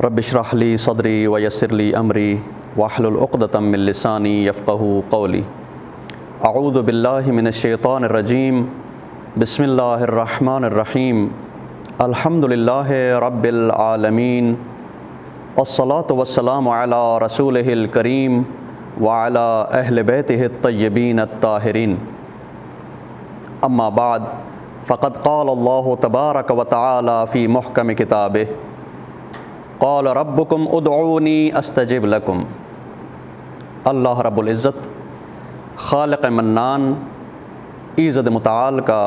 رب اشرح لی صدری ویسر لی امری واحلل عقدۃ من لسانی یفقہوا قولی۔ اعوذ باللہ من الشیطان الرجیم، بسم اللہ الرحمن الرحیم، الحمد للہ رب العالمین، الصلاۃ والسلام علی رسولہ الکریم وعلی اہل بیتہ الطیبین الطاہرین، اما بعد فقد قال اللہ تبارک و تعالی فی محکم کتابہ، قال ربکم ادعونی استجب لکم۔ اللہ رب العزت خالق منان ایزد متعال کا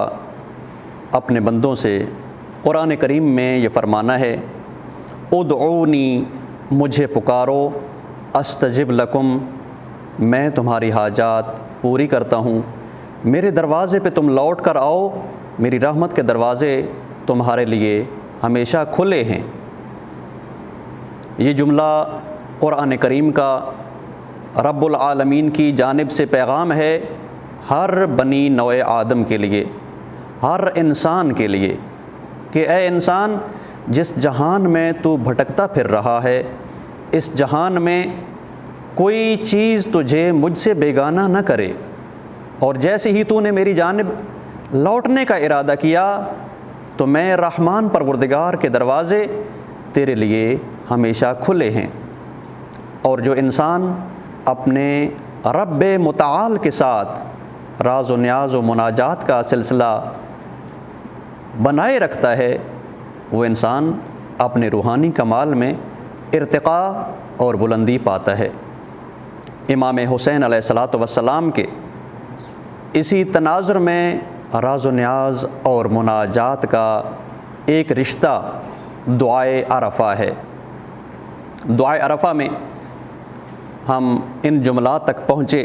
اپنے بندوں سے قرآن کریم میں یہ فرمانا ہے، ادعونی، مجھے پکارو، استجب لکم، میں تمہاری حاجات پوری کرتا ہوں، میرے دروازے پہ تم لوٹ کر آؤ، میری رحمت کے دروازے تمہارے لیے ہمیشہ کھلے ہیں۔ یہ جملہ قرآن کریم کا رب العالمین کی جانب سے پیغام ہے ہر بنی نوع آدم کے لیے، ہر انسان کے لیے، کہ اے انسان، جس جہان میں تو بھٹکتا پھر رہا ہے، اس جہان میں کوئی چیز تجھے مجھ سے بیگانہ نہ کرے، اور جیسے ہی تو نے میری جانب لوٹنے کا ارادہ کیا تو میں رحمان پروردگار کے دروازے تیرے لیے ہمیشہ کھلے ہیں۔ اور جو انسان اپنے رب متعال کے ساتھ راز و نیاز و مناجات کا سلسلہ بنائے رکھتا ہے، وہ انسان اپنے روحانی کمال میں ارتقاء اور بلندی پاتا ہے۔ امام حسین علیہ الصلاۃ والسلام کے اسی تناظر میں راز و نیاز اور مناجات کا ایک رشتہ دعائے عرفہ ہے۔ دعائے عرفہ میں ہم ان جملات تک پہنچے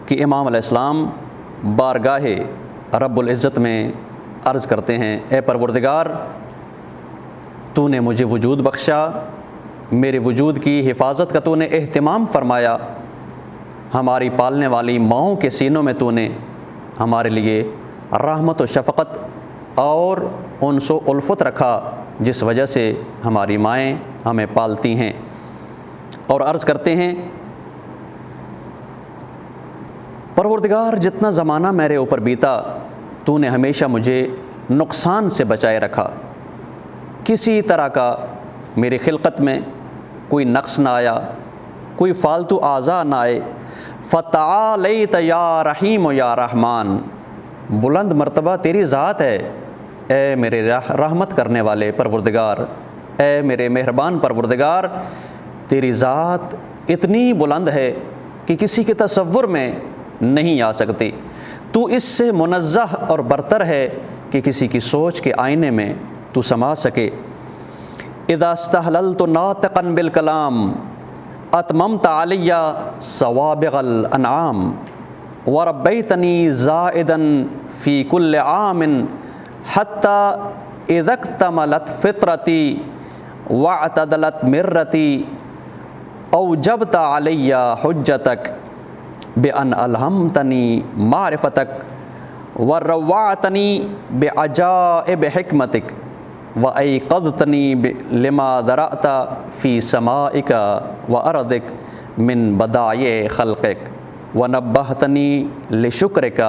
کہ امام علیہ السلام بارگاہ رب العزت میں عرض کرتے ہیں، اے پروردگار، تو نے مجھے وجود بخشا، میرے وجود کی حفاظت کا تو نے اہتمام فرمایا، ہماری پالنے والی ماؤں کے سینوں میں تو نے ہمارے لیے رحمت و شفقت اور انس و الفت رکھا، جس وجہ سے ہماری مائیں ہمیں پالتی ہیں۔ اور عرض کرتے ہیں، پروردگار، جتنا زمانہ میرے اوپر بیتا تو نے ہمیشہ مجھے نقصان سے بچائے رکھا، کسی طرح کا میری خلقت میں کوئی نقص نہ آیا، کوئی فالتو اعضاء نہ آئے۔ فتعالیت یا رحیم و یا رحمان، بلند مرتبہ تیری ذات ہے اے میرے رحمت کرنے والے پروردگار، اے میرے مہربان پروردگار، تیری ذات اتنی بلند ہے کہ کسی کے تصور میں نہیں آ سکتی، تو اس سے منزہ اور برتر ہے کہ کسی کی سوچ کے آئینے میں تو سما سکے۔ اذا استحللت ناطقا بالکلام اتممت علی سوابغ الانعام وربیتنی زائدا فی کل عام حتی اذا اکتملت فطرتی واعتدلت مرتی اوجبت علی حجتک بان الہمتنی معرفتک وروعتنی بعجائب حکمتک وایقظتنی لما ذرأت فی سمائک وارضک من بدائع خلقک ونبہتنی لشکرک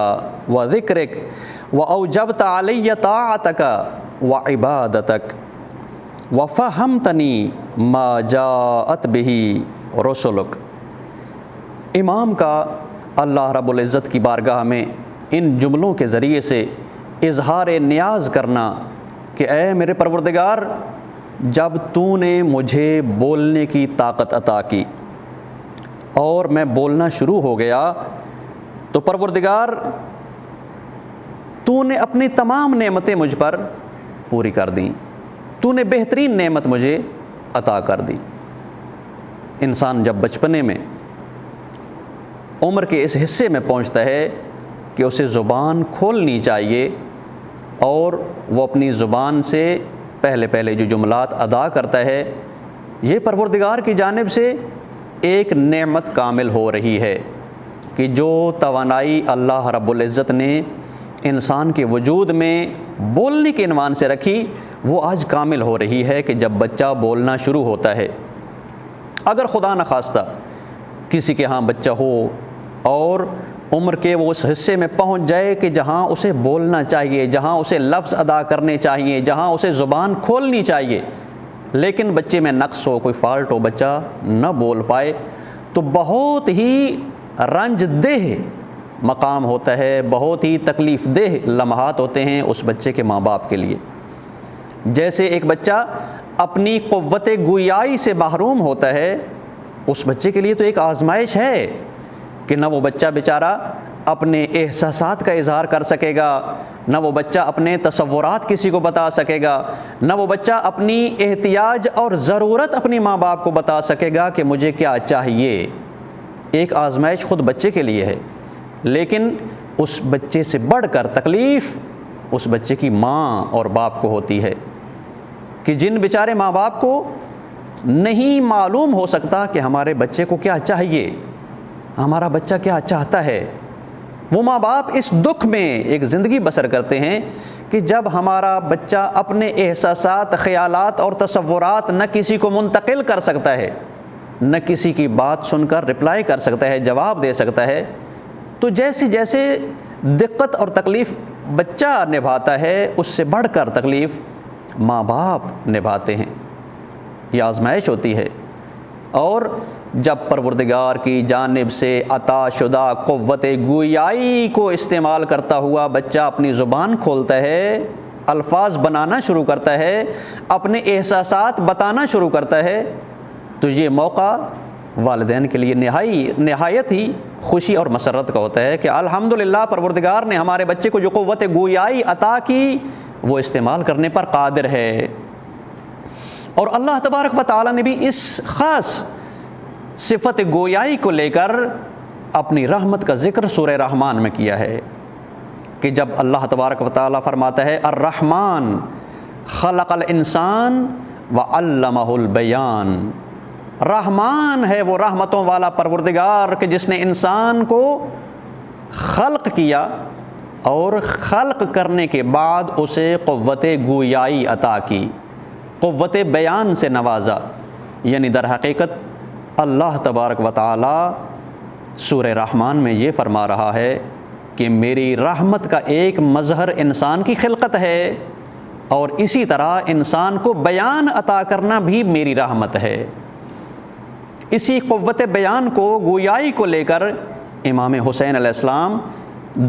وذکرک واوجبت علی طاعتک وعبادتک وفہمتنی ما جاءت بہ رسلک۔ امام کا اللہ رب العزت کی بارگاہ میں ان جملوں کے ذریعے سے اظہار نیاز کرنا کہ اے میرے پروردگار، جب تو نے مجھے بولنے کی طاقت عطا کی اور میں بولنا شروع ہو گیا تو پروردگار تو نے اپنی تمام نعمتیں مجھ پر پوری کر دیں، تو نے بہترین نعمت مجھے عطا کر دی۔ انسان جب بچپنے میں عمر کے اس حصے میں پہنچتا ہے کہ اسے زبان کھولنی چاہیے اور وہ اپنی زبان سے پہلے جو جملات ادا کرتا ہے، یہ پروردگار کی جانب سے ایک نعمت کامل ہو رہی ہے کہ جو توانائی اللہ رب العزت نے انسان کے وجود میں بولنے کے عنوان سے رکھی، وہ آج کامل ہو رہی ہے کہ جب بچہ بولنا شروع ہوتا ہے، اگر خدا نخواستہ کسی کے ہاں بچہ ہو اور عمر کے وہ اس حصے میں پہنچ جائے کہ جہاں اسے بولنا چاہیے، جہاں اسے لفظ ادا کرنے چاہیے، جہاں اسے زبان کھولنی چاہیے، لیکن بچے میں نقص ہو، کوئی فالٹ ہو، بچہ نہ بول پائے، تو بہت ہی رنج دہ مقام ہوتا ہے، بہت ہی تکلیف دہ لمحات ہوتے ہیں اس بچے کے ماں باپ کے لیے۔ جیسے ایک بچہ اپنی قوت گویائی سے محروم ہوتا ہے، اس بچے کے لیے تو ایک آزمائش ہے کہ نہ وہ بچہ بیچارہ اپنے احساسات کا اظہار کر سکے گا، نہ وہ بچہ اپنے تصورات کسی کو بتا سکے گا، نہ وہ بچہ اپنی احتیاج اور ضرورت اپنی ماں باپ کو بتا سکے گا کہ مجھے کیا چاہیے۔ ایک آزمائش خود بچے کے لیے ہے، لیکن اس بچے سے بڑھ کر تکلیف اس بچے کی ماں اور باپ کو ہوتی ہے کہ جن بیچارے ماں باپ کو نہیں معلوم ہو سکتا کہ ہمارے بچے کو کیا چاہیے، ہمارا بچہ کیا چاہتا ہے۔ وہ ماں باپ اس دکھ میں ایک زندگی بسر کرتے ہیں کہ جب ہمارا بچہ اپنے احساسات، خیالات اور تصورات نہ کسی کو منتقل کر سکتا ہے، نہ کسی کی بات سن کر رپلائی کر سکتا ہے، جواب دے سکتا ہے، تو جیسے جیسے دقت اور تکلیف بچہ نبھاتا ہے، اس سے بڑھ کر تکلیف ماں باپ نبھاتے ہیں۔ یہ آزمائش ہوتی ہے، اور جب پروردگار کی جانب سے عطا شدہ قوت گویائی کو استعمال کرتا ہوا بچہ اپنی زبان کھولتا ہے، الفاظ بنانا شروع کرتا ہے، اپنے احساسات بتانا شروع کرتا ہے، تو یہ موقع والدین کے لیے نہایت ہی خوشی اور مسرت کا ہوتا ہے کہ الحمدللہ پروردگار نے ہمارے بچے کو جو قوت گویائی عطا کی وہ استعمال کرنے پر قادر ہے۔ اور اللہ تبارک و تعالیٰ نے بھی اس خاص صفت گویائی کو لے کر اپنی رحمت کا ذکر سورہ رحمان میں کیا ہے کہ جب اللہ تبارک و تعالیٰ فرماتا ہے الرحمن خلق الانسان وعلمہ البیان، رحمان ہے وہ رحمتوں والا پروردگار کہ جس نے انسان کو خلق کیا اور خلق کرنے کے بعد اسے قوت گویائی عطا کی، قوت بیان سے نوازا۔ یعنی در حقیقت اللہ تبارک و تعالی سورہ رحمان میں یہ فرما رہا ہے کہ میری رحمت کا ایک مظہر انسان کی خلقت ہے، اور اسی طرح انسان کو بیان عطا کرنا بھی میری رحمت ہے۔ اسی قوت بیان کو، گویائی کو لے کر امام حسین علیہ السلام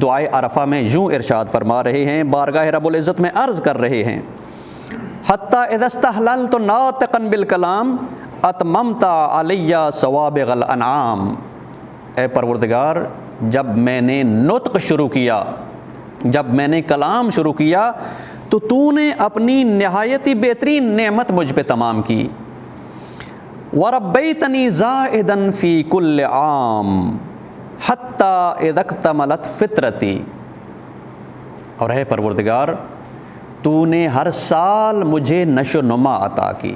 دعائے عرفہ میں یوں ارشاد فرما رہے ہیں، بارگاہ رب العزت میں عرض کر رہے ہیں حتیٰ اذا استحللت ناطقا بالکلام اتممت علی سوابغ الانعام، اے پروردگار جب میں نے نطق شروع کیا، جب میں نے کلام شروع کیا تو تو نے اپنی نہایت ہی بہترین نعمت مجھ پہ تمام کی۔ وَرَبَّيْتَنِي زَائِدًا فِي كُلِّ عَامٍ حَتَّى إِذَا اكْتَمَلَتْ فِطْرَتِي، اور اے پروردگار تو نے ہر سال مجھے نشو و نما عطا کی،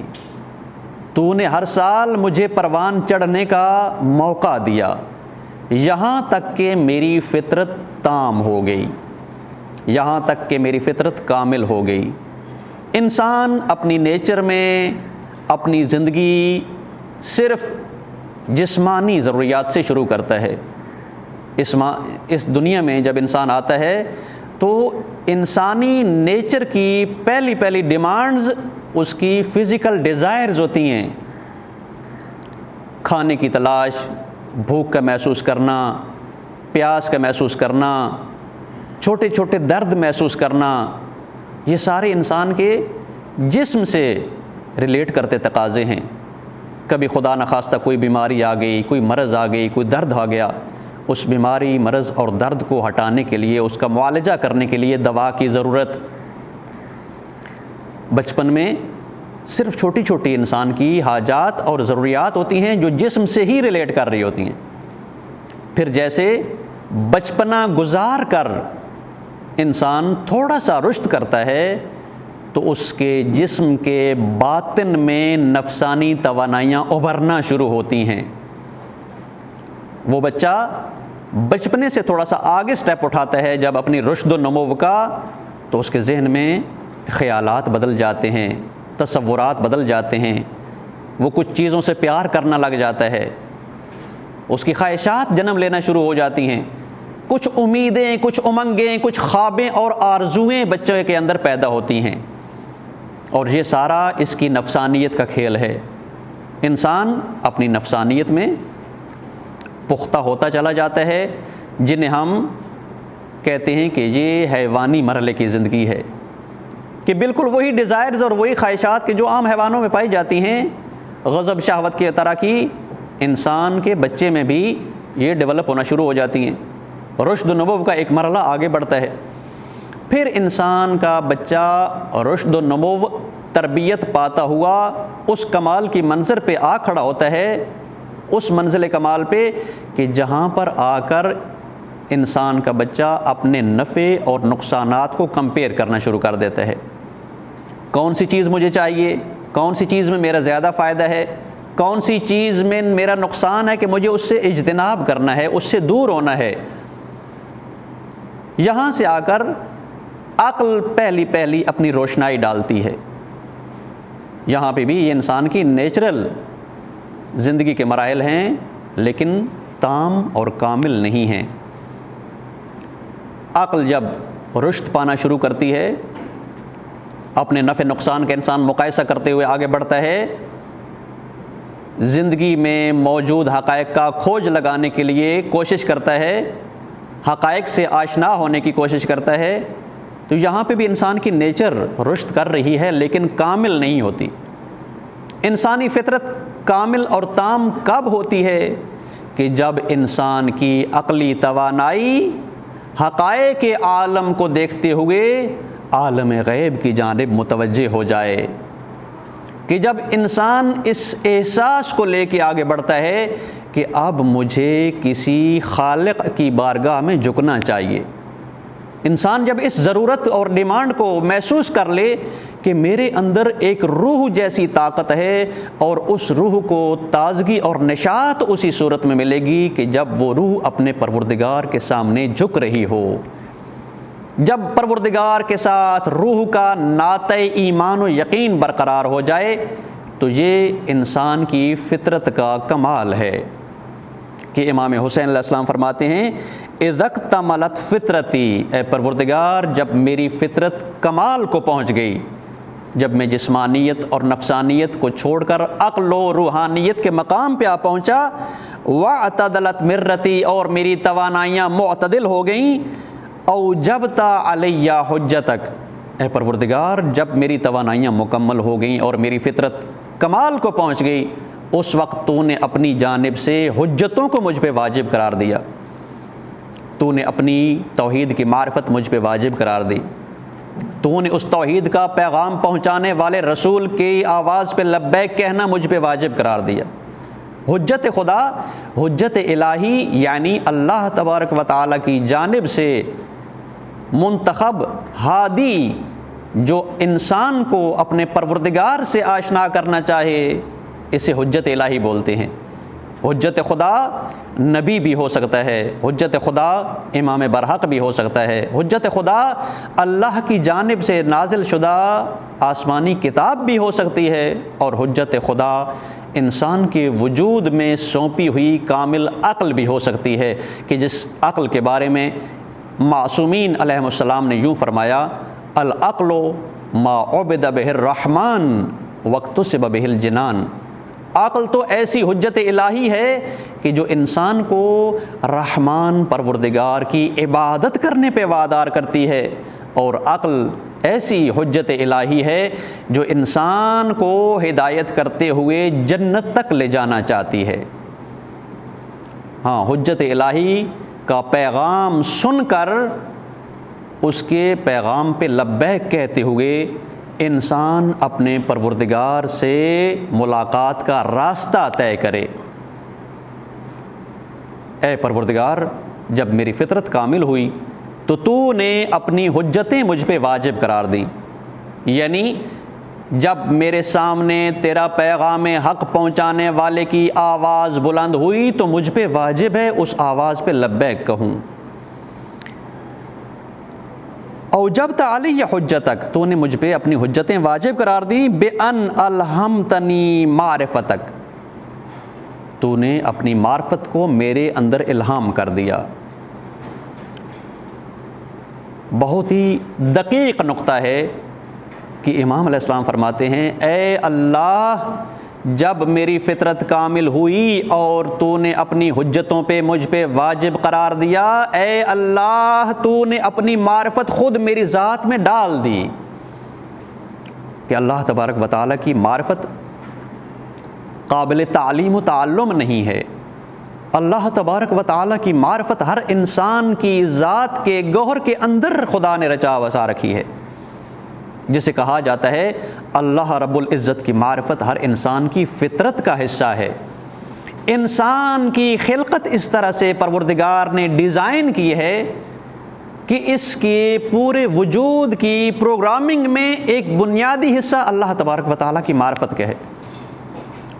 تو نے ہر سال مجھے پروان چڑھنے کا موقع دیا، یہاں تک کہ میری فطرت تام ہو گئی، یہاں تک کہ میری فطرت کامل ہو گئی۔ انسان اپنی نیچر میں اپنی زندگی صرف جسمانی ضروریات سے شروع کرتا ہے۔ اس دنیا میں جب انسان آتا ہے تو انسانی نیچر کی پہلی ڈیمانڈز اس کی فزیکل ڈیزائرز ہوتی ہیں، کھانے کی تلاش، بھوک کا محسوس کرنا، پیاس کا محسوس کرنا، چھوٹے چھوٹے درد محسوس کرنا، یہ سارے انسان کے جسم سے ریلیٹ کرتے تقاضے ہیں۔ کبھی خدا نخواستہ کوئی بیماری آ گئی، کوئی مرض آ گئی، کوئی درد آ گیا، اس بیماری، مرض اور درد کو ہٹانے کے لیے، اس کا معالجہ کرنے کے لیے دوا کی ضرورت۔ بچپن میں صرف چھوٹی چھوٹی انسان کی حاجات اور ضروریات ہوتی ہیں جو جسم سے ہی ریلیٹ کر رہی ہوتی ہیں۔ پھر جیسے بچپنا گزار کر انسان تھوڑا سا رشد کرتا ہے تو اس کے جسم کے باطن میں نفسانی توانائیاں ابھرنا شروع ہوتی ہیں۔ وہ بچہ بچپنے سے تھوڑا سا آگے سٹیپ اٹھاتا ہے جب اپنی رشد و نمو کا، تو اس کے ذہن میں خیالات بدل جاتے ہیں، تصورات بدل جاتے ہیں، وہ کچھ چیزوں سے پیار کرنا لگ جاتا ہے، اس کی خواہشات جنم لینا شروع ہو جاتی ہیں، کچھ امیدیں، کچھ امنگیں، کچھ خوابیں اور آرزوئیں بچے کے اندر پیدا ہوتی ہیں، اور یہ سارا اس کی نفسانیت کا کھیل ہے۔ انسان اپنی نفسانیت میں پختہ ہوتا چلا جاتا ہے، جنہیں ہم کہتے ہیں کہ یہ حیوانی مرحلے کی زندگی ہے، کہ بالکل وہی ڈیزائرز اور وہی خواہشات کہ جو عام حیوانوں میں پائی جاتی ہیں، غضب شہوت کے طرح کی انسان کے بچے میں بھی یہ ڈیولپ ہونا شروع ہو جاتی ہیں۔ رشد و نمو کا ایک مرحلہ آگے بڑھتا ہے، پھر انسان کا بچہ رشد و نمو تربیت پاتا ہوا اس کمال کی منظر پہ آ کھڑا ہوتا ہے، اس منزل کمال پہ کہ جہاں پر آ کر انسان کا بچہ اپنے نفع اور نقصانات کو کمپیئر کرنا شروع کر دیتا ہے۔ کون سی چیز مجھے چاہیے، کون سی چیز میں میرا زیادہ فائدہ ہے، کون سی چیز میں میرا نقصان ہے کہ مجھے اس سے اجتناب کرنا ہے، اس سے دور ہونا ہے۔ یہاں سے آ کر عقل پہلی اپنی روشنائی ڈالتی ہے۔ یہاں پہ بھی یہ انسان کی نیچرل زندگی کے مراحل ہیں، لیکن تام اور کامل نہیں ہیں۔ عقل جب رشد پانا شروع کرتی ہے، اپنے نفع نقصان کا انسان مقایسہ کرتے ہوئے آگے بڑھتا ہے، زندگی میں موجود حقائق کا کھوج لگانے کے لیے کوشش کرتا ہے، حقائق سے آشنا ہونے کی کوشش کرتا ہے، تو یہاں پہ بھی انسان کی نیچر رشد کر رہی ہے، لیکن کامل نہیں ہوتی۔ انسانی فطرت کامل اور تام کب ہوتی ہے؟ کہ جب انسان کی عقلی توانائی حقائق عالم کو دیکھتے ہوئے عالم غیب کی جانب متوجہ ہو جائے، کہ جب انسان اس احساس کو لے کے آگے بڑھتا ہے کہ اب مجھے کسی خالق کی بارگاہ میں جھکنا چاہیے۔ انسان جب اس ضرورت اور ڈیمانڈ کو محسوس کر لے کہ میرے اندر ایک روح جیسی طاقت ہے، اور اس روح کو تازگی اور نشاط اسی صورت میں ملے گی کہ جب وہ روح اپنے پروردگار کے سامنے جھک رہی ہو، جب پروردگار کے ساتھ روح کا نعتِ ایمان و یقین برقرار ہو جائے، تو یہ انسان کی فطرت کا کمال ہے۔ کہ امام حسین علیہ السلام فرماتے ہیں، اِذَا اکْتَمَلَتْ فِطْرَتِی، اے پروردگار جب میری فطرت کمال کو پہنچ گئی، جب میں جسمانیت اور نفسانیت کو چھوڑ کر عقل و روحانیت کے مقام پہ آ پہنچا، وَاعْتَدَلَتْ مِرَّتِی، اور میری توانائیاں معتدل ہو گئیں، اوجبت علیہ حجتک، اے پروردگار جب میری توانائیاں مکمل ہو گئیں اور میری فطرت کمال کو پہنچ گئی، اس وقت تو نے اپنی جانب سے حجتوں کو مجھ پہ واجب قرار دیا، تو نے اپنی توحید کی معرفت مجھ پہ واجب قرار دی، تو نے اس توحید کا پیغام پہنچانے والے رسول کی آواز پہ لبیک کہنا مجھ پہ واجب قرار دیا۔ حجت خدا، حجت الہی، یعنی اللہ تبارک و تعالیٰ کی جانب سے منتخب ہادی جو انسان کو اپنے پروردگار سے آشنا کرنا چاہے، اسے حجت الہی بولتے ہیں۔ حجت خدا نبی بھی ہو سکتا ہے، حجت خدا امام برحق بھی ہو سکتا ہے، حجت خدا اللہ کی جانب سے نازل شدہ آسمانی کتاب بھی ہو سکتی ہے، اور حجت خدا انسان کے وجود میں سونپی ہوئی کامل عقل بھی ہو سکتی ہے، کہ جس عقل کے بارے میں معصومین علیہ السلام نے یوں فرمایا، العقل ما عبد بہ الرحمن واکتسب بہ الجنان، عقل تو ایسی حجت الہی ہے کہ جو انسان کو رحمان پروردگار کی عبادت کرنے پہ وادار کرتی ہے، اور عقل ایسی حجت الہی ہے جو انسان کو ہدایت کرتے ہوئے جنت تک لے جانا چاہتی ہے۔ ہاں، حجت الہی کا پیغام سن کر اس کے پیغام پہ لبیک کہتے ہوئے انسان اپنے پروردگار سے ملاقات کا راستہ طے کرے۔ اے پروردگار جب میری فطرت کامل ہوئی تو نے اپنی حجتیں مجھ پہ واجب قرار دیں، یعنی جب میرے سامنے تیرا پیغام حق پہنچانے والے کی آواز بلند ہوئی تو مجھ پہ واجب ہے اس آواز پہ لبیک کہوں۔ اوجبت علی حجتک، تو نے مجھ پہ اپنی حجتیں واجب قرار دی، بان الہمتنی معرفتک، تو نے اپنی معرفت کو میرے اندر الہام کر دیا۔ بہت ہی دقیق نقطہ ہے کہ امام علیہ السلام فرماتے ہیں اے اللہ، جب میری فطرت کامل ہوئی اور تو نے اپنی حجتوں پہ مجھ پہ واجب قرار دیا، اے اللہ تو نے اپنی معرفت خود میری ذات میں ڈال دی، کہ اللہ تبارک و تعالیٰ کی معرفت قابل تعلیم و تعلم نہیں ہے۔ اللہ تبارک و تعالیٰ کی معرفت ہر انسان کی ذات کے گوہر کے اندر خدا نے رچا بسا رکھی ہے، جسے کہا جاتا ہے اللہ رب العزت کی معرفت ہر انسان کی فطرت کا حصہ ہے۔ انسان کی خلقت اس طرح سے پروردگار نے ڈیزائن کی ہے کہ اس کے پورے وجود کی پروگرامنگ میں ایک بنیادی حصہ اللہ تبارک و تعالیٰ کی معرفت کا ہے،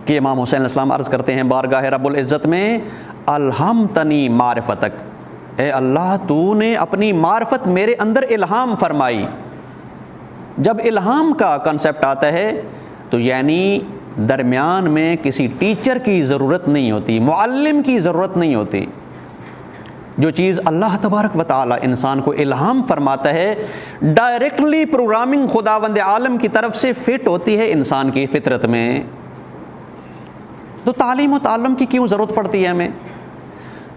کہ امام حسین علیہ السلام عرض کرتے ہیں بارگاہ رب العزت میں الہمتنی معرفتک، اے اللہ تو نے اپنی معرفت میرے اندر الہام فرمائی۔ جب الہام کا کنسیپٹ آتا ہے تو یعنی درمیان میں کسی ٹیچر کی ضرورت نہیں ہوتی، معلم کی ضرورت نہیں ہوتی۔ جو چیز اللہ تبارک و تعالی انسان کو الہام فرماتا ہے، ڈائریکٹلی پروگرامنگ خداوند عالم کی طرف سے فٹ ہوتی ہے انسان کی فطرت میں، تو تعلیم و تعلم کی کیوں ضرورت پڑتی ہے ہمیں؟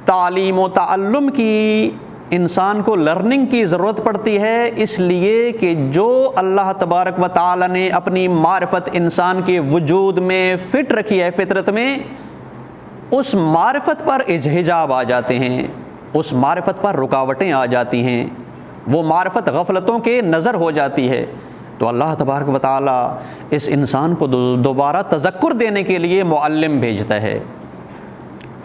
تعلیم و تعلم کی انسان کو لرننگ کی ضرورت پڑتی ہے اس لیے کہ جو اللہ تبارک و تعالی نے اپنی معرفت انسان کے وجود میں فٹ رکھی ہے فطرت میں، اس معرفت پر حجاب آ جاتے ہیں، اس معرفت پر رکاوٹیں آ جاتی ہیں، وہ معرفت غفلتوں کے نظر ہو جاتی ہے، تو اللہ تبارک و تعالی اس انسان کو دوبارہ تذکر دینے کے لیے معلم بھیجتا ہے۔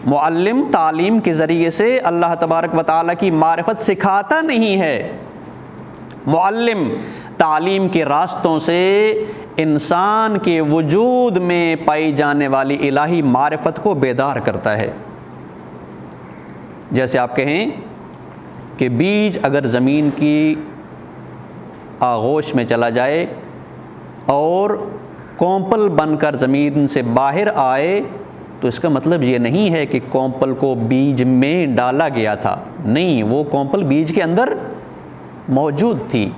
معلم تعلیم کے ذریعے سے اللہ تبارک و تعالیٰ کی معرفت سکھاتا نہیں ہے، معلم تعلیم کے راستوں سے انسان کے وجود میں پائی جانے والی الہی معرفت کو بیدار کرتا ہے۔ جیسے آپ کہیں کہ بیج اگر زمین کی آغوش میں چلا جائے اور کونپل بن کر زمین سے باہر آئے تو اس کا مطلب یہ نہیں ہے کہ کونپل کو بیج میں ڈالا گیا تھا، نہیں، وہ کونپل بیج کے اندر موجود تھی،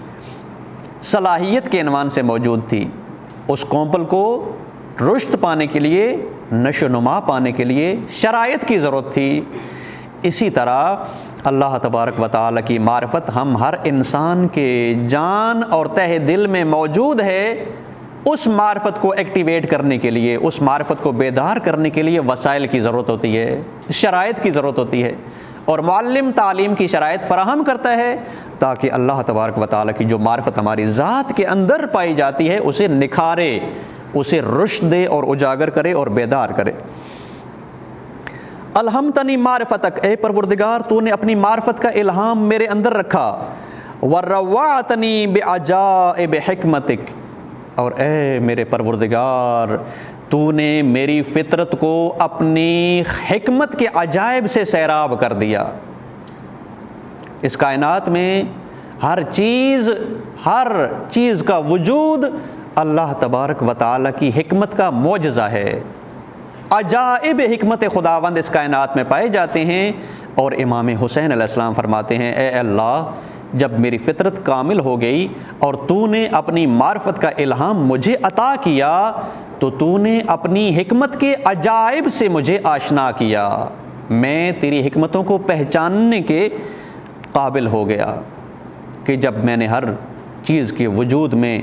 صلاحیت کے عنوان سے موجود تھی۔ اس کونپل کو رشد پانے کے لیے، نشو و نما پانے کے لیے شرائط کی ضرورت تھی۔ اسی طرح اللہ تبارک و تعالیٰ کی معرفت ہم ہر انسان کے جان اور تہ دل میں موجود ہے، اس معرفت کو ایکٹیویٹ کرنے کے لیے، اس معرفت کو بیدار کرنے کے لیے وسائل کی ضرورت ہوتی ہے، شرائط کی ضرورت ہوتی ہے، اور معلم تعلیم کی شرائط فراہم کرتا ہے تاکہ اللہ تبارک و تعالیٰ کی جو معرفت ہماری ذات کے اندر پائی جاتی ہے اسے نکھارے، اسے رشد دے اور اجاگر کرے اور بیدار کرے۔ الہمتنی معرفتک، اے پروردگار تو نے اپنی معرفت کا الہام میرے اندر رکھا، وروعتنی بعجائب حکمتک، اور اے میرے پروردگار تو نے میری فطرت کو اپنی حکمت کے عجائب سے سیراب کر دیا۔ اس کائنات میں ہر چیز کا وجود اللہ تبارک و تعالیٰ کی حکمت کا معجزہ ہے، عجائب حکمت خداوند اس کائنات میں پائے جاتے ہیں۔ اور امام حسین علیہ السلام فرماتے ہیں اے اللہ، جب میری فطرت کامل ہو گئی اور تو نے اپنی معرفت کا الہام مجھے عطا کیا تو تو نے اپنی حکمت کے عجائب سے مجھے آشنا کیا، میں تیری حکمتوں کو پہچاننے کے قابل ہو گیا کہ جب میں نے ہر چیز کے وجود میں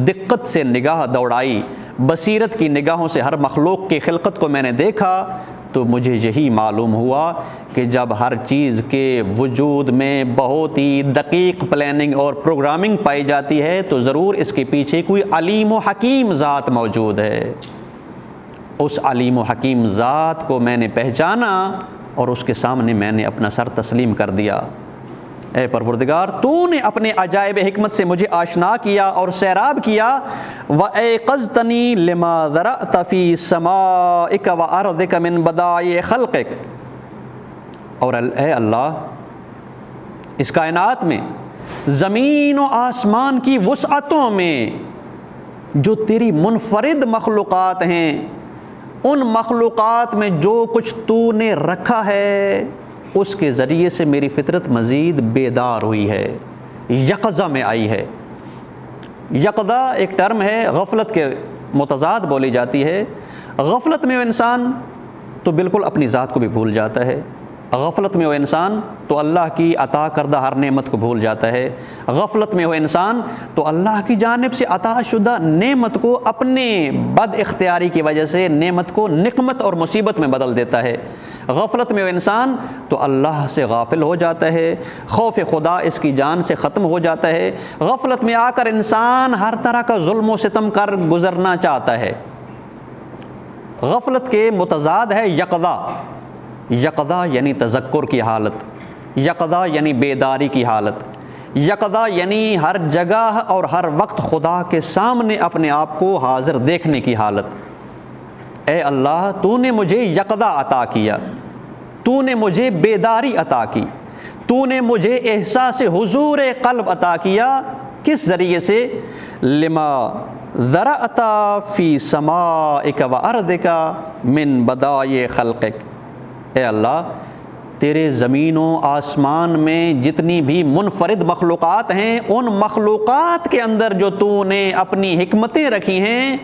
دقت سے نگاہ دوڑائی، بصیرت کی نگاہوں سے ہر مخلوق کی خلقت کو میں نے دیکھا تو مجھے یہی معلوم ہوا کہ جب ہر چیز کے وجود میں بہت ہی دقیق پلاننگ اور پروگرامنگ پائی جاتی ہے تو ضرور اس کے پیچھے کوئی علیم و حکیم ذات موجود ہے۔ اس علیم و حکیم ذات کو میں نے پہچانا اور اس کے سامنے میں نے اپنا سر تسلیم کر دیا۔ اے پروردگار تو نے اپنے عجائب حکمت سے مجھے آشنا کیا اور سیراب کیا، وَأَيْقَظْتَنِي لِمَا ذَرَأْتَ فِي سَمَائِكَ وَأَرْضِكَ مِن بَدَائِعِ خَلْقِكَ، اور اے اللہ اس کائنات میں زمین و آسمان کی وسعتوں میں جو تیری منفرد مخلوقات ہیں، ان مخلوقات میں جو کچھ تو نے رکھا ہے اس کے ذریعے سے میری فطرت مزید بیدار ہوئی ہے، یقظہ میں آئی ہے۔ یقظہ ایک ٹرم ہے، غفلت کے متضاد بولی جاتی ہے۔ غفلت میں وہ انسان تو بالکل اپنی ذات کو بھی بھول جاتا ہے، غفلت میں وہ انسان تو اللہ کی عطا کردہ ہر نعمت کو بھول جاتا ہے، غفلت میں وہ انسان تو اللہ کی جانب سے عطا شدہ نعمت کو اپنے بد اختیاری کی وجہ سے نعمت کو نقمت اور مصیبت میں بدل دیتا ہے، غفلت میں وہ انسان تو اللہ سے غافل ہو جاتا ہے، خوف خدا اس کی جان سے ختم ہو جاتا ہے، غفلت میں آ کر انسان ہر طرح کا ظلم و ستم کر گزرنا چاہتا ہے۔ غفلت کے متضاد ہے یقظہ۔ یقظہ یعنی تذکر کی حالت، یقظہ یعنی بیداری کی حالت، یقظہ یعنی ہر جگہ اور ہر وقت خدا کے سامنے اپنے آپ کو حاضر دیکھنے کی حالت۔ اے اللہ، تو نے مجھے یقظہ عطا کیا، تو نے مجھے بیداری عطا کی، تو نے مجھے احساس حضور قلب عطا کیا۔ کس ذریعے سے؟ لما ذرأت فی سمائک و ارضک من بدائع خلقک۔ اے اللہ، تیرے زمین و آسمان میں جتنی بھی منفرد مخلوقات ہیں، ان مخلوقات کے اندر جو تو نے اپنی حکمتیں رکھی ہیں،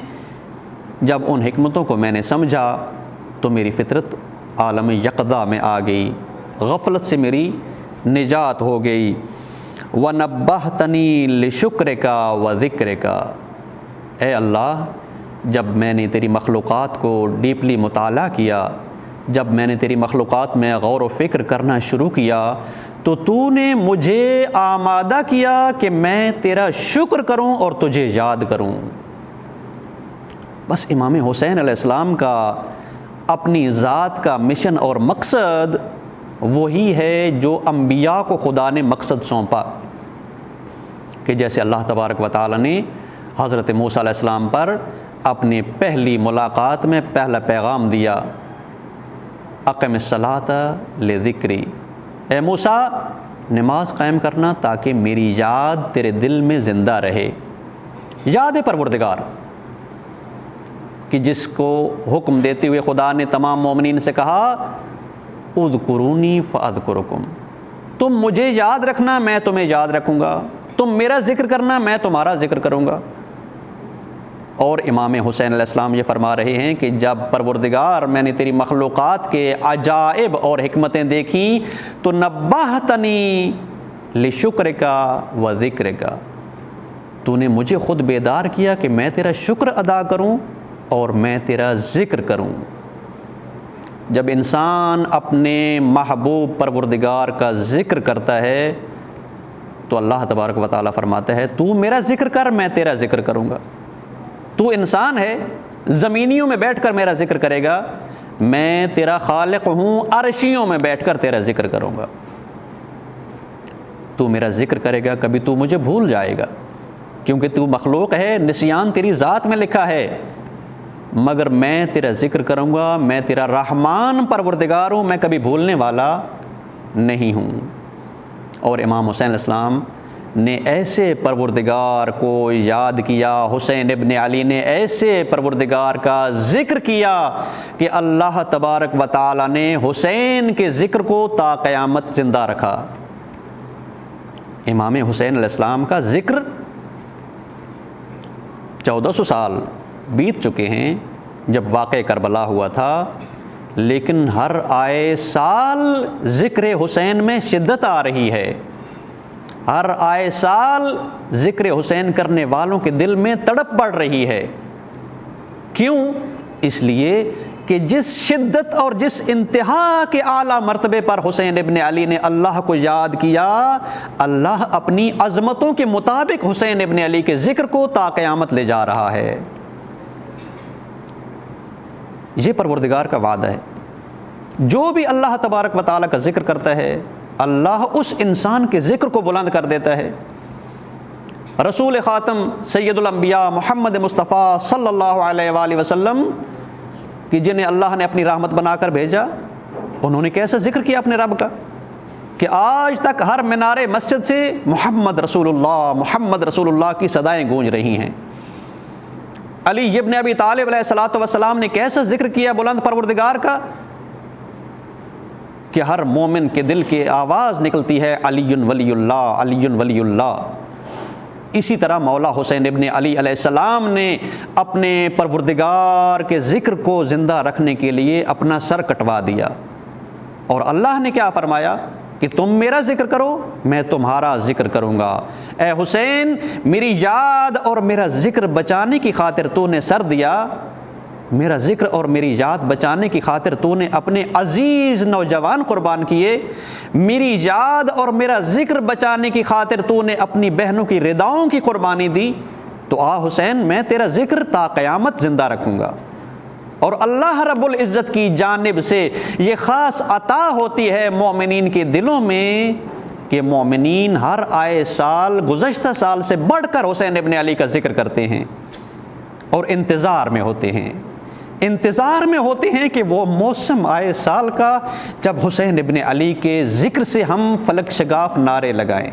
جب ان حکمتوں کو میں نے سمجھا تو میری فطرت عالم یقظہ میں آ گئی، غفلت سے میری نجات ہو گئی۔ وَنَبَّهْتَنِي لِشُكْرِكَ وَذِكْرِكَ۔ اے اللہ، جب میں نے تیری مخلوقات کو ڈیپلی مطالعہ کیا، جب میں نے تیری مخلوقات میں غور و فکر کرنا شروع کیا تو تو نے مجھے آمادہ کیا کہ میں تیرا شکر کروں اور تجھے یاد کروں۔ بس امام حسین علیہ السلام کا اپنی ذات کا مشن اور مقصد وہی ہے جو انبیاء کو خدا نے مقصد سونپا، کہ جیسے اللہ تبارک و تعالی نے حضرت موسیٰ علیہ السلام پر اپنی پہلی ملاقات میں پہلا پیغام دیا، اقم الصلاۃ لذکری۔ اے موسیٰ، نماز قائم کرنا تاکہ میری یاد تیرے دل میں زندہ رہے۔ یاد پروردگار کہ جس کو حکم دیتے ہوئے خدا نے تمام مومنین سے کہا، اذکرونی فاذکرکم، تم مجھے یاد رکھنا میں تمہیں یاد رکھوں گا، تم میرا ذکر کرنا میں تمہارا ذکر کروں گا۔ اور امام حسین علیہ السلام یہ فرما رہے ہیں کہ جب پروردگار میں نے تیری مخلوقات کے عجائب اور حکمتیں دیکھیں تو نبہتنی لشکرک و ذکرک، تو نے مجھے خود بیدار کیا کہ میں تیرا شکر ادا کروں اور میں تیرا ذکر کروں۔ جب انسان اپنے محبوب پروردگار کا ذکر کرتا ہے تو اللہ تبارک و تعالیٰ فرماتا ہے، تو میرا ذکر کر میں تیرا ذکر کروں گا۔ تو انسان ہے، زمینیوں میں بیٹھ کر میرا ذکر کرے گا، میں تیرا خالق ہوں، عرشیوں میں بیٹھ کر تیرا ذکر کروں گا۔ تو میرا ذکر کرے گا، کبھی تو مجھے بھول جائے گا، کیونکہ تو مخلوق ہے، نسیان تیری ذات میں لکھا ہے، مگر میں تیرا ذکر کروں گا، میں تیرا رحمان پروردگار ہوں، میں کبھی بھولنے والا نہیں ہوں۔ اور امام حسین علیہ السلام نے ایسے پروردگار کو یاد کیا، حسین ابن علی نے ایسے پروردگار کا ذکر کیا کہ اللہ تبارک و تعالی نے حسین کے ذکر کو تا قیامت زندہ رکھا۔ امام حسین علیہ السلام کا ذکر 1400 سال بیت چکے ہیں جب واقعہ کربلا ہوا تھا، لیکن ہر آئے سال ذکر حسین میں شدت آ رہی ہے، ہر آئے سال ذکر حسین کرنے والوں کے دل میں تڑپ بڑھ رہی ہے۔ کیوں؟ اس لیے کہ جس شدت اور جس انتہا کے اعلیٰ مرتبے پر حسین ابن علی نے اللہ کو یاد کیا، اللہ اپنی عظمتوں کے مطابق حسین ابن علی کے ذکر کو تا قیامت لے جا رہا ہے۔ یہ پروردگار کا وعدہ ہے، جو بھی اللہ تبارک و تعالیٰ کا ذکر کرتا ہے اللہ اس انسان کے ذکر کو بلند کر دیتا ہے۔ رسول خاتم سید الانبیاء محمد مصطفیٰ صلی اللہ علیہ وآلہ وسلم کہ جنہیں اللہ نے اپنی رحمت بنا کر بھیجا، انہوں نے کیسا ذکر کیا اپنے رب کا؟ کہ آج تک ہر مینار مسجد سے محمد رسول اللہ کی صدائیں گونج رہی ہیں۔ علی ابن ابی طالب علیہ الصلوۃ والسلام نے کیسا ذکر کیا بلند پروردگار کا کہ ہر مومن کے دل کی آواز نکلتی ہے علی ولی اللہ، علی ولی اللہ۔ اسی طرح مولا حسین ابن علی علیہ السلام نے اپنے پروردگار کے ذکر کو زندہ رکھنے کے لیے اپنا سر کٹوا دیا، اور اللہ نے کیا فرمایا کہ تم میرا ذکر کرو میں تمہارا ذکر کروں گا۔ اے حسین، میری یاد اور میرا ذکر بچانے کی خاطر تو نے سر دیا، میرا ذکر اور میری یاد بچانے کی خاطر تو نے اپنے عزیز نوجوان قربان کیے، میری یاد اور میرا ذکر بچانے کی خاطر تو نے اپنی بہنوں کی رداؤں کی قربانی دی، تو آ حسین میں تیرا ذکر تا قیامت زندہ رکھوں گا۔ اور اللہ رب العزت کی جانب سے یہ خاص عطا ہوتی ہے مومنین کے دلوں میں کہ مومنین ہر آئے سال گزشتہ سال سے بڑھ کر حسین ابن علی کا ذکر کرتے ہیں اور انتظار میں ہوتے ہیں کہ وہ موسم آئے سال کا جب حسین ابن علی کے ذکر سے ہم فلک شگاف نعرے لگائیں۔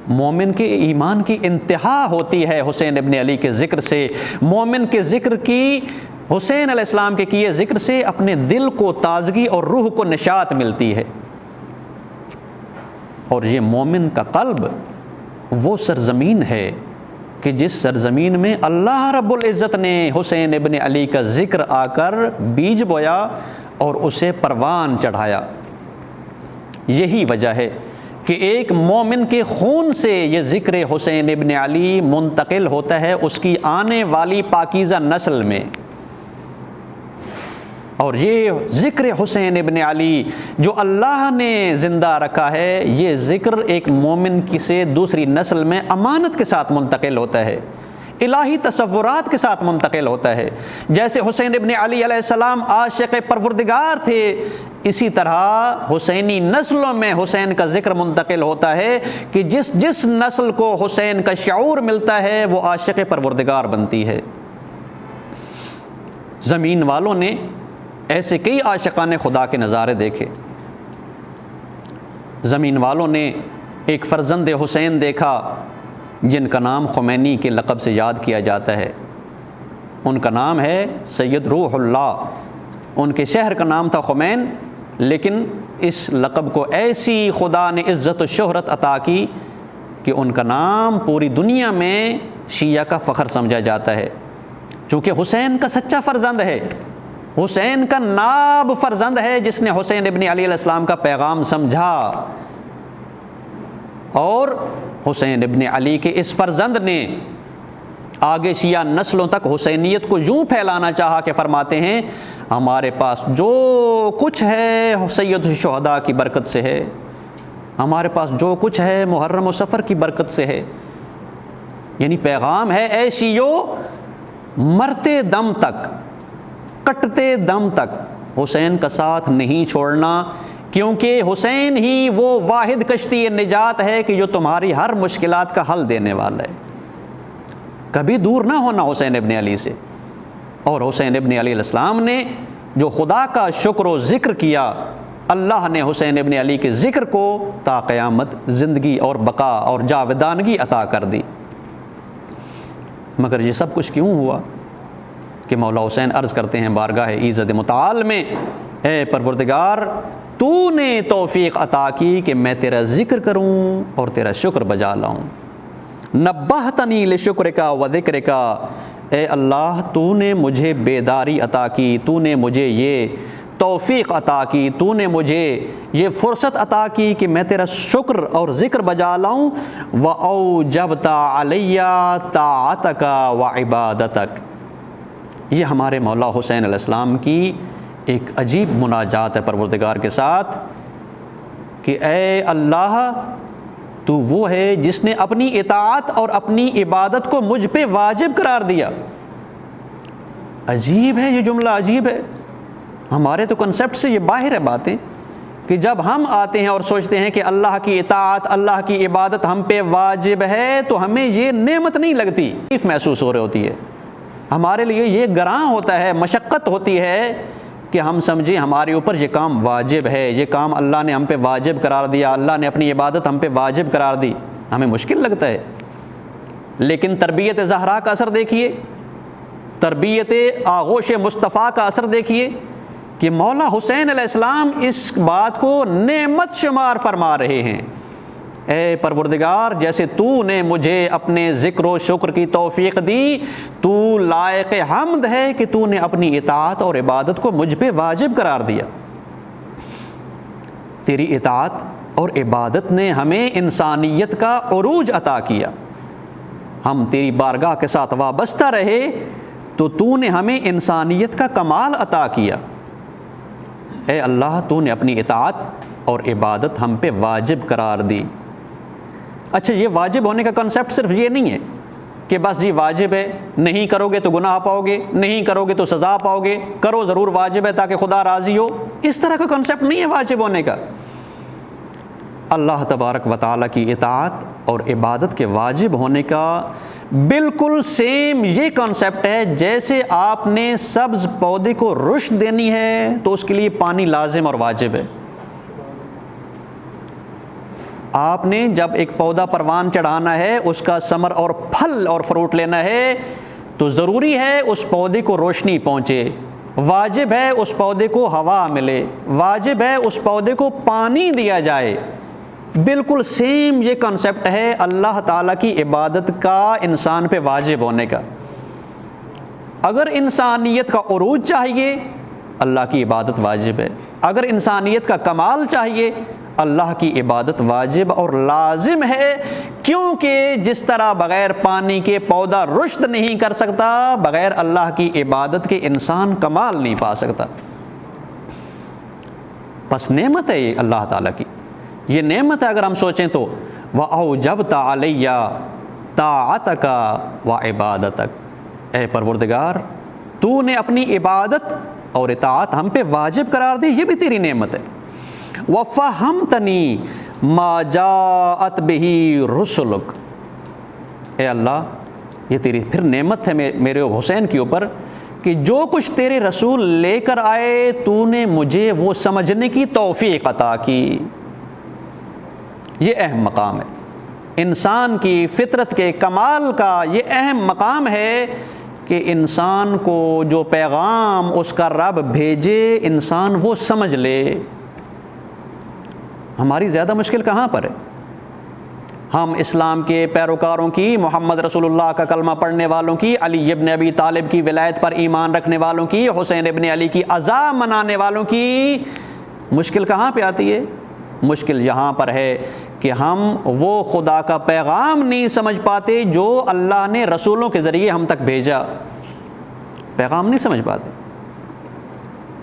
مومن کے ایمان کی انتہا ہوتی ہے حسین ابن علی کے ذکر سے، مومن کے ذکر کی، حسین علیہ السلام کے کیے ذکر سے اپنے دل کو تازگی اور روح کو نشاط ملتی ہے۔ اور یہ مومن کا قلب وہ سرزمین ہے کہ جس سرزمین میں اللہ رب العزت نے حسین ابن علی کا ذکر آ کر بیج بویا اور اسے پروان چڑھایا۔ یہی وجہ ہے کہ ایک مومن کے خون سے یہ ذکر حسین ابن علی منتقل ہوتا ہے اس کی آنے والی پاکیزہ نسل میں، اور یہ ذکر حسین ابن علی جو اللہ نے زندہ رکھا ہے، یہ ذکر ایک مومن کی سے دوسری نسل میں امانت کے ساتھ منتقل ہوتا ہے، الہی تصورات کے ساتھ منتقل ہوتا ہے۔ جیسے حسین ابن علی علیہ السلام عاشق پروردگار تھے، اسی طرح حسینی نسلوں میں حسین کا ذکر منتقل ہوتا ہے کہ جس نسل کو حسین کا شعور ملتا ہے وہ عاشق پروردگار بنتی ہے۔ زمین والوں نے ایسے کئی عاشقان خدا کے نظارے دیکھے۔ زمین والوں نے ایک فرزند حسین دیکھا جن کا نام خمینی کے لقب سے یاد کیا جاتا ہے۔ ان کا نام ہے سید روح اللہ، ان کے شہر کا نام تھا خمین، لیکن اس لقب کو ایسی خدا نے عزت و شہرت عطا کی کہ ان کا نام پوری دنیا میں شیعہ کا فخر سمجھا جاتا ہے، چونکہ حسین کا سچا فرزند ہے، حسین کا ناب فرزند ہے جس نے حسین ابن علی علیہ السلام کا پیغام سمجھا، اور حسین ابن علی کے اس فرزند نے آگے شیعہ نسلوں تک حسینیت کو یوں پھیلانا چاہا کہ فرماتے ہیں ہمارے پاس جو کچھ ہے سید الشہداء کی برکت سے ہے، ہمارے پاس جو کچھ ہے محرم و سفر کی برکت سے ہے۔ یعنی پیغام ہے اے شیعو، مرتے دم تک، کٹتے دم تک حسین کا ساتھ نہیں چھوڑنا، کیونکہ حسین ہی وہ واحد کشتی نجات ہے کہ جو تمہاری ہر مشکلات کا حل دینے والا ہے۔ کبھی دور نہ ہونا حسین ابن علی سے۔ اور حسین ابن علی علیہ السلام نے جو خدا کا شکر و ذکر کیا، اللہ نے حسین ابن علی کے ذکر کو تا قیامت زندگی اور بقا اور جاودانگی عطا کر دی۔ مگر یہ سب کچھ کیوں ہوا کہ مولا حسین عرض کرتے ہیں بارگاہ ایزد متعال میں، اے پروردگار تو نے توفیق عطا کی کہ میں تیرا ذکر کروں اور تیرا شکر بجا لاؤں۔ نبہتنی لشکرکا و ذکرکا، اے اللہ تو نے مجھے بیداری عطا کی، تو نے مجھے یہ توفیق عطا کی، تو نے مجھے یہ فرصت عطا کی کہ میں تیرا شکر اور ذکر بجا لاؤں۔ وَأَوْجَبْتَ عَلَيَّ طَاعَتَكَ وَعِبَادَتَكَ، یہ ہمارے مولا حسین علیہ السلام کی ایک عجیب مناجات ہے پروردگار کے ساتھ کہ اے اللہ تو وہ ہے جس نے اپنی اطاعت اور اپنی عبادت کو مجھ پہ واجب قرار دیا۔ عجیب ہے یہ جملہ، عجیب ہے، ہمارے تو کنسیپٹ سے یہ باہر ہے باتیں کہ جب ہم آتے ہیں اور سوچتے ہیں کہ اللہ کی اطاعت، اللہ کی عبادت ہم پہ واجب ہے تو ہمیں یہ نعمت نہیں لگتی، تکلیف محسوس ہو رہی ہوتی ہے، ہمارے لیے یہ گراں ہوتا ہے، مشقت ہوتی ہے کہ ہم سمجھیں ہمارے اوپر یہ کام واجب ہے، یہ کام اللہ نے ہم پہ واجب قرار دیا، اللہ نے اپنی عبادت ہم پہ واجب قرار دی، ہمیں مشکل لگتا ہے۔ لیکن تربیت زہرا کا اثر دیکھیے، تربیت آغوش مصطفیٰ کا اثر دیکھیے کہ مولا حسین علیہ السلام اس بات کو نعمت شمار فرما رہے ہیں، اے پروردگار جیسے تو نے مجھے اپنے ذکر و شکر کی توفیق دی، تو لائق حمد ہے کہ تو نے اپنی اطاعت اور عبادت کو مجھ پہ واجب قرار دیا۔ تیری اطاعت اور عبادت نے ہمیں انسانیت کا عروج عطا کیا، ہم تیری بارگاہ کے ساتھ وابستہ رہے تو نے ہمیں انسانیت کا کمال عطا کیا۔ اے اللہ تو نے اپنی اطاعت اور عبادت ہم پہ واجب قرار دی۔ اچھا، یہ واجب ہونے کا کنسیپٹ صرف یہ نہیں ہے کہ بس جی واجب ہے، نہیں کرو گے تو گناہ پاؤ گے، نہیں کرو گے تو سزا پاؤ گے، کرو ضرور واجب ہے تاکہ خدا راضی ہو، اس طرح کا کنسیپٹ نہیں ہے واجب ہونے کا۔ اللہ تبارک و تعالیٰ کی اطاعت اور عبادت کے واجب ہونے کا بالکل سیم یہ کنسیپٹ ہے جیسے آپ نے سبز پودے کو رشد دینی ہے تو اس کے لیے پانی لازم اور واجب ہے۔ آپ نے جب ایک پودا پروان چڑھانا ہے، اس کا ثمر اور پھل اور فروٹ لینا ہے تو ضروری ہے اس پودے کو روشنی پہنچے، واجب ہے اس پودے کو ہوا ملے، واجب ہے اس پودے کو پانی دیا جائے۔ بالکل سیم یہ کنسیپٹ ہے اللہ تعالیٰ کی عبادت کا انسان پہ واجب ہونے کا۔ اگر انسانیت کا عروج چاہیے، اللہ کی عبادت واجب ہے۔ اگر انسانیت کا کمال چاہیے، اللہ کی عبادت واجب اور لازم ہے، کیونکہ جس طرح بغیر پانی کے پودا رشد نہیں کر سکتا، بغیر اللہ کی عبادت کے انسان کمال نہیں پا سکتا۔ پس نعمت ہے یہ اللہ تعالیٰ کی، یہ نعمت ہے اگر ہم سوچیں تو۔ وَأَوْجَبْتَ عَلَيَّ طَاعَتَكَ وَعِبَادَتَكَ، اے پروردگار تو نے اپنی عبادت اور اطاعت ہم پہ واجب قرار دی، یہ بھی تیری نعمت ہے۔ وَفَهَّمْتَنِي مَا جَاءَتْ بِهِ رُسُلُكَ، اے اللہ یہ تیری پھر نعمت ہے میرے حسین کے اوپر کہ جو کچھ تیرے رسول لے کر آئے تو نے مجھے وہ سمجھنے کی توفیق عطا کی۔ یہ اہم مقام ہے، انسان کی فطرت کے کمال کا یہ اہم مقام ہے کہ انسان کو جو پیغام اس کا رب بھیجے انسان وہ سمجھ لے۔ ہماری زیادہ مشکل کہاں پر ہے؟ ہم اسلام کے پیروکاروں کی، محمد رسول اللہ کا کلمہ پڑھنے والوں کی، علی ابن ابی طالب کی ولایت پر ایمان رکھنے والوں کی، حسین ابن علی کی عزا منانے والوں کی مشکل کہاں پہ آتی ہے؟ مشکل یہاں پر ہے کہ ہم وہ خدا کا پیغام نہیں سمجھ پاتے جو اللہ نے رسولوں کے ذریعے ہم تک بھیجا، پیغام نہیں سمجھ پاتے۔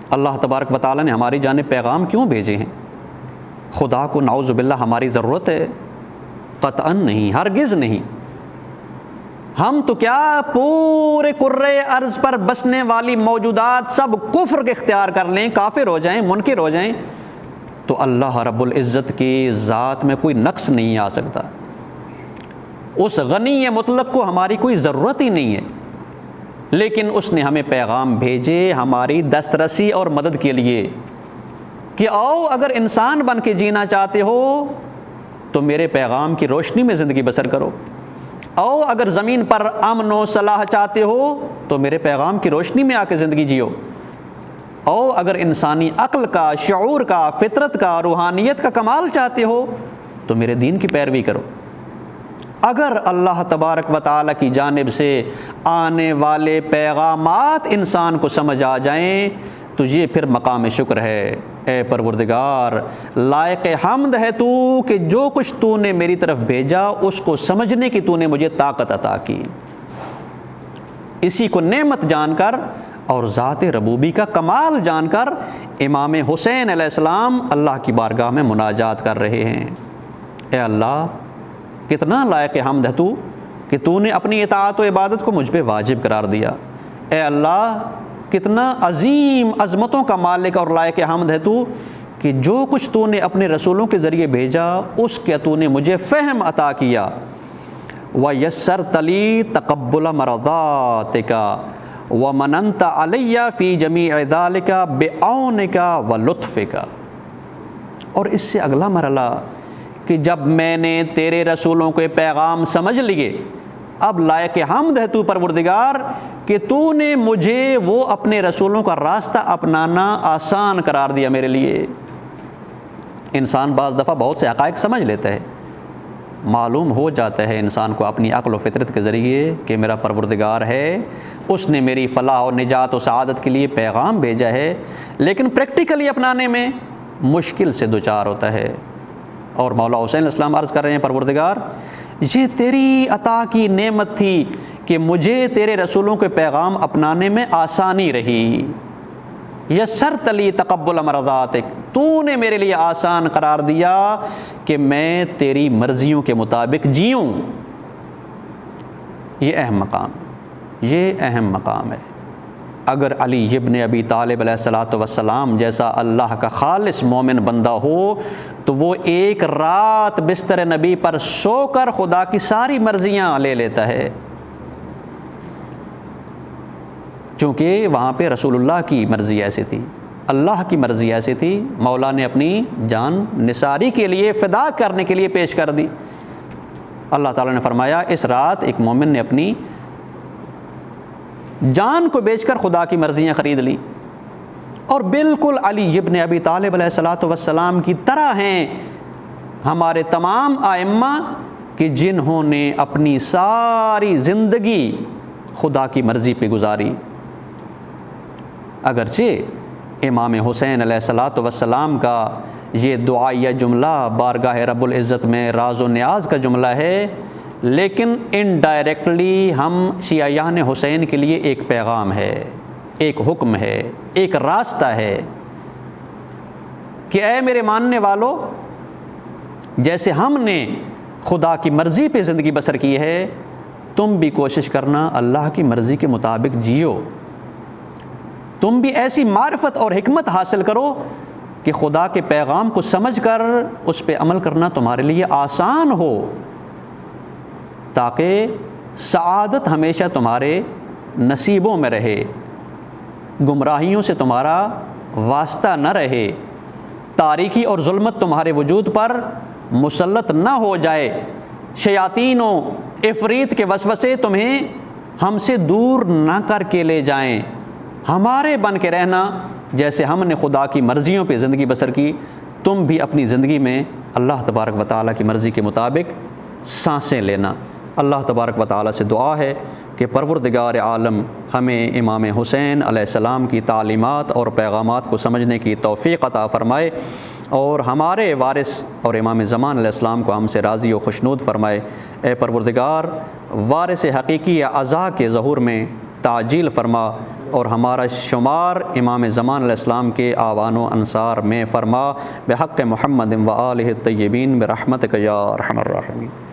اللہ تبارک و تعالیٰ نے ہماری جانب پیغام کیوں بھیجے ہیں؟ خدا کو نعوذ باللہ ہماری ضرورت ہے؟ قطعاً نہیں، ہرگز نہیں۔ ہم تو کیا پورے کرۂ ارض پر بسنے والی موجودات سب کفر کے اختیار کر لیں، کافر ہو جائیں، منکر ہو جائیں تو اللہ رب العزت کی ذات میں کوئی نقص نہیں آ سکتا۔ اس غنی مطلق کو ہماری کوئی ضرورت ہی نہیں ہے، لیکن اس نے ہمیں پیغام بھیجے ہماری دسترسی اور مدد کے لیے کہ آؤ اگر انسان بن کے جینا چاہتے ہو تو میرے پیغام کی روشنی میں زندگی بسر کرو، آؤ اگر زمین پر امن و صلاح چاہتے ہو تو میرے پیغام کی روشنی میں آ کے زندگی جیو، او اگر انسانی عقل کا، شعور کا، فطرت کا، روحانیت کا کمال چاہتے ہو تو میرے دین کی پیروی کرو۔ اگر اللہ تبارک و تعالیٰ کی جانب سے آنے والے پیغامات انسان کو سمجھ آ جائیں تو یہ پھر مقام شکر ہے۔ اے پروردگار لائق حمد ہے تو کہ جو کچھ تو نے میری طرف بھیجا اس کو سمجھنے کی تو نے مجھے طاقت عطا کی۔ اسی کو نعمت جان کر اور ذات ربوبی کا کمال جان کر امام حسین علیہ السلام اللہ کی بارگاہ میں مناجات کر رہے ہیں۔ اے اللہ کتنا لائق حمد ہے تو کہ تو نے اپنی اطاعت و عبادت کو مجھ پہ واجب قرار دیا۔ اے اللہ کتنا عظیم عظمتوں کا مالک اور لائق حمد ہے تو کہ جو کچھ تو نے اپنے رسولوں کے ذریعے بھیجا اس کے تو نے مجھے فہم عطا کیا۔ وَيَسَّرْتَ لِي تَقَبُّلَ مَرَضَاتِكَ، ومننت علی فی جمیع ذالک بعونک ولطفک۔ اور اس سے اگلا مرحلہ کہ جب میں نے تیرے رسولوں کے پیغام سمجھ لیے، اب لائق حمد ہے تو پروردگار کہ تو نے مجھے وہ اپنے رسولوں کا راستہ اپنانا آسان قرار دیا میرے لیے۔ انسان بعض دفعہ بہت سے حقائق سمجھ لیتا ہے، معلوم ہو جاتا ہے انسان کو اپنی عقل و فطرت کے ذریعے کہ میرا پروردگار ہے، اس نے میری فلاح و نجات و سعادت کے لیے پیغام بھیجا ہے، لیکن پریکٹیکلی اپنانے میں مشکل سے دوچار ہوتا ہے۔ اور مولا حسین علیہ السلام عرض کر رہے ہیں پروردگار یہ تیری عطا کی نعمت تھی کہ مجھے تیرے رسولوں کے پیغام اپنانے میں آسانی رہی۔ یسرت لی تقبل مرضاتک، تو نے میرے لیے آسان قرار دیا کہ میں تیری مرضیوں کے مطابق جیوں۔ یہ اہم مقام ہے، یہ اہم مقام ہے۔ اگر علی ابن ابی طالب علیہ الصلاۃ والسلام جیسا اللہ کا خالص مومن بندہ ہو تو وہ ایک رات بستر نبی پر سو کر خدا کی ساری مرضیاں لے لیتا ہے، چونکہ وہاں پہ رسول اللہ کی مرضی ایسی تھی، اللہ کی مرضی ایسی تھی، مولا نے اپنی جان نثاری کے لیے فدا کرنے کے لیے پیش کر دی۔ اللہ تعالیٰ نے فرمایا اس رات ایک مومن نے اپنی جان کو بیچ کر خدا کی مرضیاں خرید لی، اور بالکل علی ابن ابی طالب علیہ الصلاۃ والسلام کی طرح ہیں ہمارے تمام ائمہ کہ جنہوں نے اپنی ساری زندگی خدا کی مرضی پہ گزاری۔ اگرچہ امام حسین علیہ الصلاۃ والسلام کا یہ دعائیہ جملہ بارگاہ رب العزت میں راز و نیاز کا جملہ ہے، لیکن انڈائریکٹلی ہم شیعیان حسین کے لیے ایک پیغام ہے، ایک حکم ہے، ایک راستہ ہے کہ اے میرے ماننے والو، جیسے ہم نے خدا کی مرضی پہ زندگی بسر کی ہے، تم بھی کوشش کرنا اللہ کی مرضی کے مطابق جیو، تم بھی ایسی معرفت اور حکمت حاصل کرو کہ خدا کے پیغام کو سمجھ کر اس پہ عمل کرنا تمہارے لیے آسان ہو، تاکہ سعادت ہمیشہ تمہارے نصیبوں میں رہے، گمراہیوں سے تمہارا واسطہ نہ رہے، تاریکی اور ظلمت تمہارے وجود پر مسلط نہ ہو جائے، شیاطین و عفریت کے وسوسے تمہیں ہم سے دور نہ کر کے لے جائیں، ہمارے بن کے رہنا، جیسے ہم نے خدا کی مرضیوں پہ زندگی بسر کی، تم بھی اپنی زندگی میں اللہ تبارک و تعالیٰ کی مرضی کے مطابق سانسیں لینا۔ اللہ تبارک و تعالیٰ سے دعا ہے کہ پروردگار عالم ہمیں امام حسین علیہ السلام کی تعلیمات اور پیغامات کو سمجھنے کی توفیق عطا فرمائے، اور ہمارے وارث اور امام زمان علیہ السلام کو ہم سے راضی و خوشنود فرمائے۔ اے پروردگار، وارث حقیقی اعضاء کے ظہور میں تعجیل فرما، اور ہمارا شمار امام زمان علیہ السلام کے آوان و انصار میں فرما، بحق محمد و آلہ الطیبین برحمتک یا ارحم الراحمین۔